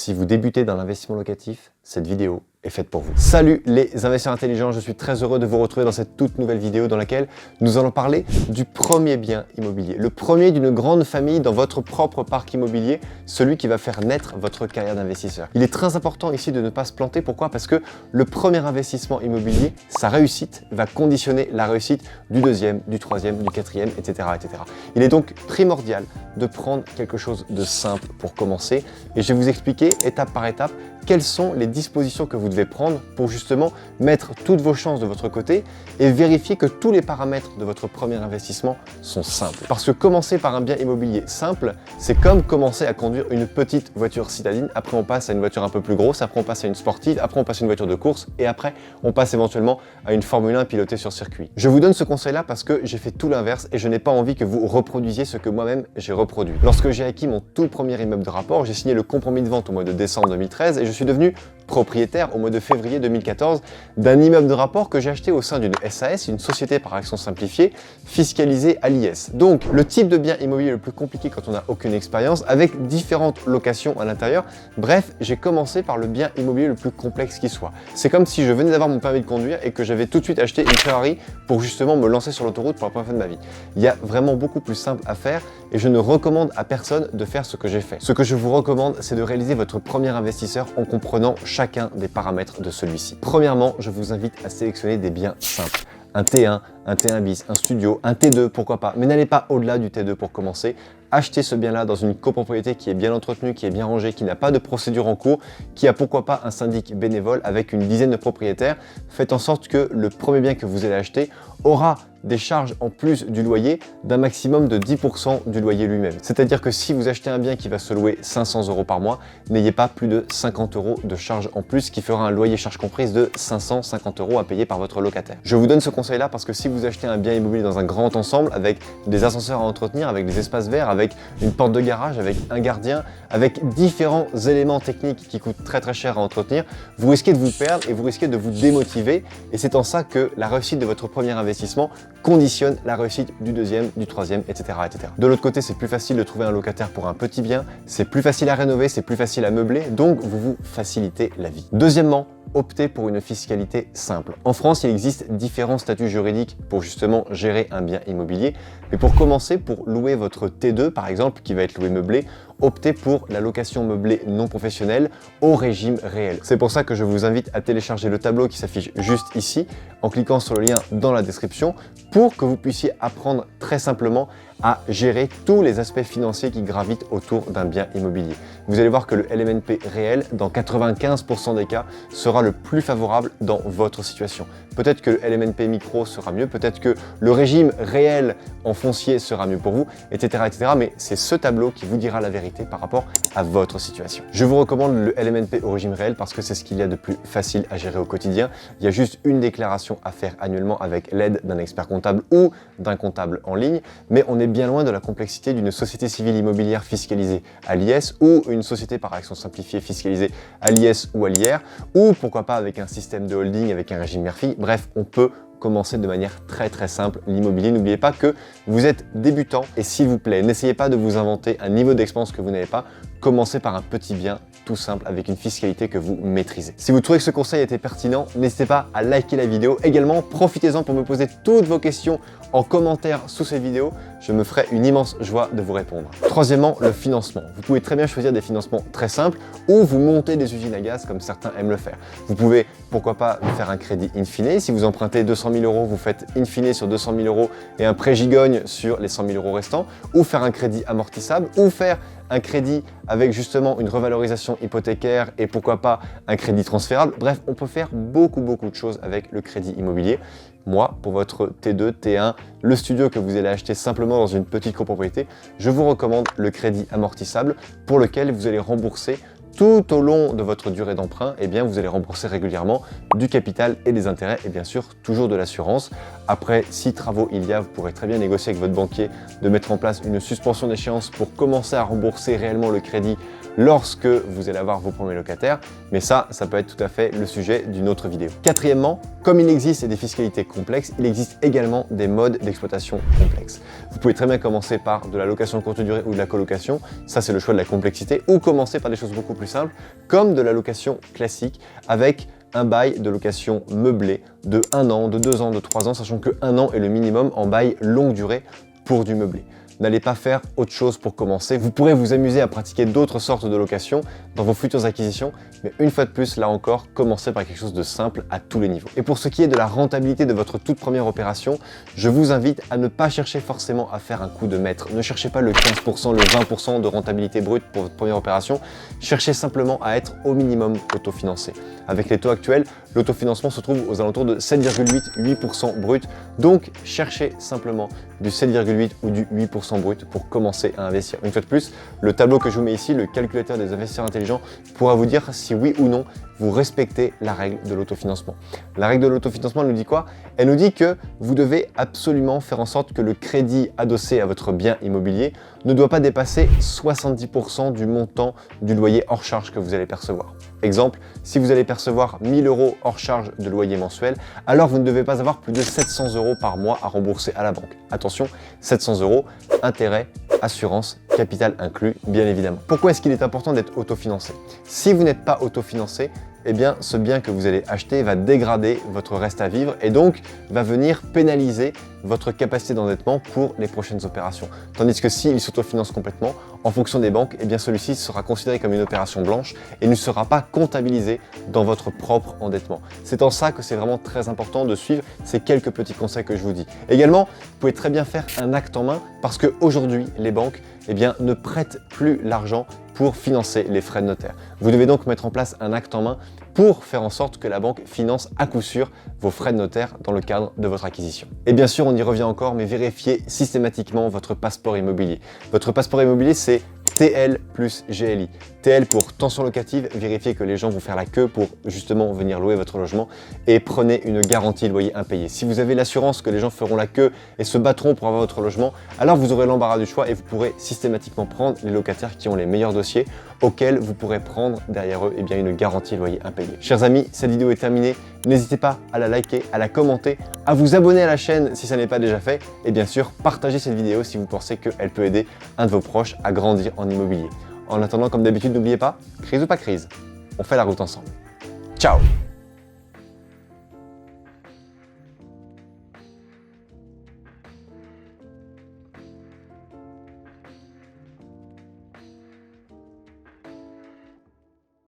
Si vous débutez dans l'investissement locatif, cette vidéo est faite pour vous. Salut les investisseurs intelligents, je suis très heureux de vous retrouver dans cette toute nouvelle vidéo dans laquelle nous allons parler du premier bien immobilier. Le premier d'une grande famille dans votre propre parc immobilier, celui qui va faire naître votre carrière d'investisseur. Il est très important ici de ne pas se planter. Pourquoi? Parce que le premier investissement immobilier, sa réussite va conditionner la réussite du deuxième, du troisième, du quatrième, etc., etc. Il est donc primordial de prendre quelque chose de simple pour commencer et je vais vous expliquer étape par étape quelles sont les dispositions que vous devez prendre pour justement mettre toutes vos chances de votre côté et vérifier que tous les paramètres de votre premier investissement sont simples. Parce que commencer par un bien immobilier simple, c'est comme commencer à conduire une petite voiture citadine, après on passe à une voiture un peu plus grosse, après on passe à une sportive, après on passe à une voiture de course et après on passe éventuellement à une Formule 1 pilotée sur circuit. Je vous donne ce conseil-là parce que j'ai fait tout l'inverse et je n'ai pas envie que vous reproduisiez ce que moi-même j'ai reproduit. Lorsque j'ai acquis mon tout premier immeuble de rapport, j'ai signé le compromis de vente au mois de décembre 2013 et je suis devenu propriétaire au mois de février 2014 d'un immeuble de rapport que j'ai acheté au sein d'une SAS, une société par action simplifiée, fiscalisée à l'IS. Donc le type de bien immobilier le plus compliqué quand on n'a aucune expérience, avec différentes locations à l'intérieur. Bref, j'ai commencé par le bien immobilier le plus complexe qui soit. C'est comme si je venais d'avoir mon permis de conduire et que j'avais tout de suite acheté une Ferrari pour justement me lancer sur l'autoroute pour la première fois de ma vie. Il y a vraiment beaucoup plus simple à faire et je ne recommande à personne de faire ce que j'ai fait. Ce que je vous recommande, c'est de réaliser votre premier investisseur en comprenant chacun des paramètres de celui-ci. Premièrement, je vous invite à sélectionner des biens simples. Un T1, un T1 bis, un studio, un T2, pourquoi pas. Mais n'allez pas au-delà du T2 pour commencer. Achetez ce bien-là dans une copropriété qui est bien entretenue, qui est bien rangée, qui n'a pas de procédure en cours, qui a pourquoi pas un syndic bénévole avec une dizaine de propriétaires. Faites en sorte que le premier bien que vous allez acheter aura des charges en plus du loyer d'un maximum de 10% du loyer lui-même. C'est-à-dire que si vous achetez un bien qui va se louer 500 € par mois, n'ayez pas plus de 50 € de charges en plus, ce qui fera un loyer charge comprise de 550 € à payer par votre locataire. Je vous donne ce conseil-là parce que si vous achetez un bien immobilier dans un grand ensemble, avec des ascenseurs à entretenir, avec des espaces verts, avec une porte de garage, avec un gardien, avec différents éléments techniques qui coûtent très très cher à entretenir, vous risquez de vous perdre et vous risquez de vous démotiver. Et c'est en ça que la réussite de votre premier investissement conditionne la réussite du deuxième, du troisième, etc., etc. De l'autre côté, c'est plus facile de trouver un locataire pour un petit bien, c'est plus facile à rénover, c'est plus facile à meubler, donc vous vous facilitez la vie. Deuxièmement, optez pour une fiscalité simple. En France, il existe différents statuts juridiques pour justement gérer un bien immobilier, mais pour commencer, pour louer votre T2 par exemple, qui va être loué meublé, optez pour la location meublée non professionnelle au régime réel. C'est pour ça que je vous invite à télécharger le tableau qui s'affiche juste ici en cliquant sur le lien dans la description pour que vous puissiez apprendre très simplement à gérer tous les aspects financiers qui gravitent autour d'un bien immobilier. Vous allez voir que le LMNP réel, dans 95% des cas, sera le plus favorable dans votre situation. Peut-être que le LMNP micro sera mieux, peut-être que le régime réel en foncier sera mieux pour vous, etc., etc. Mais c'est ce tableau qui vous dira la vérité par rapport à votre situation. Je vous recommande le LMNP au régime réel parce que c'est ce qu'il y a de plus facile à gérer au quotidien. Il y a juste une déclaration à faire annuellement avec l'aide d'un expert comptable ou d'un comptable en ligne, mais on est bien loin de la complexité d'une société civile immobilière fiscalisée à l'IS ou une société par action simplifiée fiscalisée à l'IS ou à l'IR, ou pourquoi pas avec un système de holding avec un régime Murphy. Bref, on peut commencer de manière très très simple l'immobilier. N'oubliez pas que vous êtes débutant et s'il vous plaît, n'essayez pas de vous inventer un niveau d'expérience que vous n'avez pas. Commencez par un petit bien tout simple avec une fiscalité que vous maîtrisez. Si vous trouvez que ce conseil était pertinent, n'hésitez pas à liker la vidéo. Également, profitez-en pour me poser toutes vos questions en commentaire sous cette vidéo. Je me ferai une immense joie de vous répondre. Troisièmement, le financement. Vous pouvez très bien choisir des financements très simples ou vous montez des usines à gaz comme certains aiment le faire. Vous pouvez, pourquoi pas, faire un crédit in fine. Si vous empruntez 200 000 €, vous faites in fine sur 200 000 € et un prêt gigogne sur les 100 000 € restants, ou faire un crédit amortissable, ou faire un crédit avec justement une revalorisation hypothécaire et pourquoi pas un crédit transférable. Bref, on peut faire beaucoup de choses avec le crédit immobilier. Moi, pour votre T2, T1, le studio que vous allez acheter simplement dans une petite copropriété, je vous recommande le crédit amortissable pour lequel vous allez rembourser tout au long de votre durée d'emprunt, eh bien, vous allez rembourser régulièrement du capital et des intérêts et bien sûr toujours de l'assurance. Après, si travaux il y a, vous pourrez très bien négocier avec votre banquier de mettre en place une suspension d'échéance pour commencer à rembourser réellement le crédit lorsque vous allez avoir vos premiers locataires, mais ça peut être tout à fait le sujet d'une autre vidéo. Quatrièmement, comme il existe des fiscalités complexes, il existe également des modes d'exploitation complexes. Vous pouvez très bien commencer par de la location courte durée ou de la colocation, ça c'est le choix de la complexité, ou commencer par des choses beaucoup plus simples, comme de la location classique avec un bail de location meublé de 1 an, de 2 ans, de 3 ans, sachant que 1 an est le minimum en bail longue durée pour du meublé. N'allez pas faire autre chose pour commencer. Vous pourrez vous amuser à pratiquer d'autres sortes de locations dans vos futures acquisitions, mais une fois de plus, là encore, commencez par quelque chose de simple à tous les niveaux. Et pour ce qui est de la rentabilité de votre toute première opération, je vous invite à ne pas chercher forcément à faire un coup de maître. Ne cherchez pas le 15%, le 20% de rentabilité brute pour votre première opération. Cherchez simplement à être au minimum autofinancé. Avec les taux actuels, l'autofinancement se trouve aux alentours de 7,8% brut. Donc, cherchez simplement du 7,8 ou du 8% brut pour commencer à investir. Une fois de plus, le tableau que je vous mets ici, le calculateur des investisseurs intelligents, pourra vous dire si oui ou non vous respectez la règle de l'autofinancement. La règle de l'autofinancement, elle nous dit quoi? Elle nous dit que vous devez absolument faire en sorte que le crédit adossé à votre bien immobilier ne doit pas dépasser 70% du montant du loyer hors charge que vous allez percevoir. Exemple, si vous allez percevoir 1 000 € hors charge de loyer mensuel, alors vous ne devez pas avoir plus de 700 € par mois à rembourser à la banque. Attention, 700 €, intérêt, assurance, capital inclus, bien évidemment. Pourquoi est-ce qu'il est important d'être autofinancé? Si vous n'êtes pas autofinancé, eh bien, ce bien que vous allez acheter va dégrader votre reste à vivre et donc va venir pénaliser votre capacité d'endettement pour les prochaines opérations. Tandis que s'il s'autofinance complètement, en fonction des banques, eh bien celui-ci sera considéré comme une opération blanche et ne sera pas comptabilisé dans votre propre endettement. C'est en ça que c'est vraiment très important de suivre ces quelques petits conseils que je vous dis. Également, vous pouvez très bien faire un acte en main parce qu'aujourd'hui, les banques ne prêtent plus l'argent pour financer les frais de notaire. Vous devez donc mettre en place un acte en main pour faire en sorte que la banque finance à coup sûr vos frais de notaire dans le cadre de votre acquisition. Et bien sûr, on y revient encore, mais vérifiez systématiquement votre passeport immobilier. Votre passeport immobilier, c'est TL plus GLI. TL pour tension locative, vérifiez que les gens vont faire la queue pour justement venir louer votre logement et prenez une garantie loyer impayé. Si vous avez l'assurance que les gens feront la queue et se battront pour avoir votre logement, alors vous aurez l'embarras du choix et vous pourrez systématiquement prendre les locataires qui ont les meilleurs dossiers auxquels vous pourrez prendre derrière eux une garantie loyer impayé. Chers amis, cette vidéo est terminée. N'hésitez pas à la liker, à la commenter, à vous abonner à la chaîne si ça n'est pas déjà fait et bien sûr, partagez cette vidéo si vous pensez qu'elle peut aider un de vos proches à grandir en immobilier. En attendant, comme d'habitude, n'oubliez pas, crise ou pas crise, on fait la route ensemble. Ciao!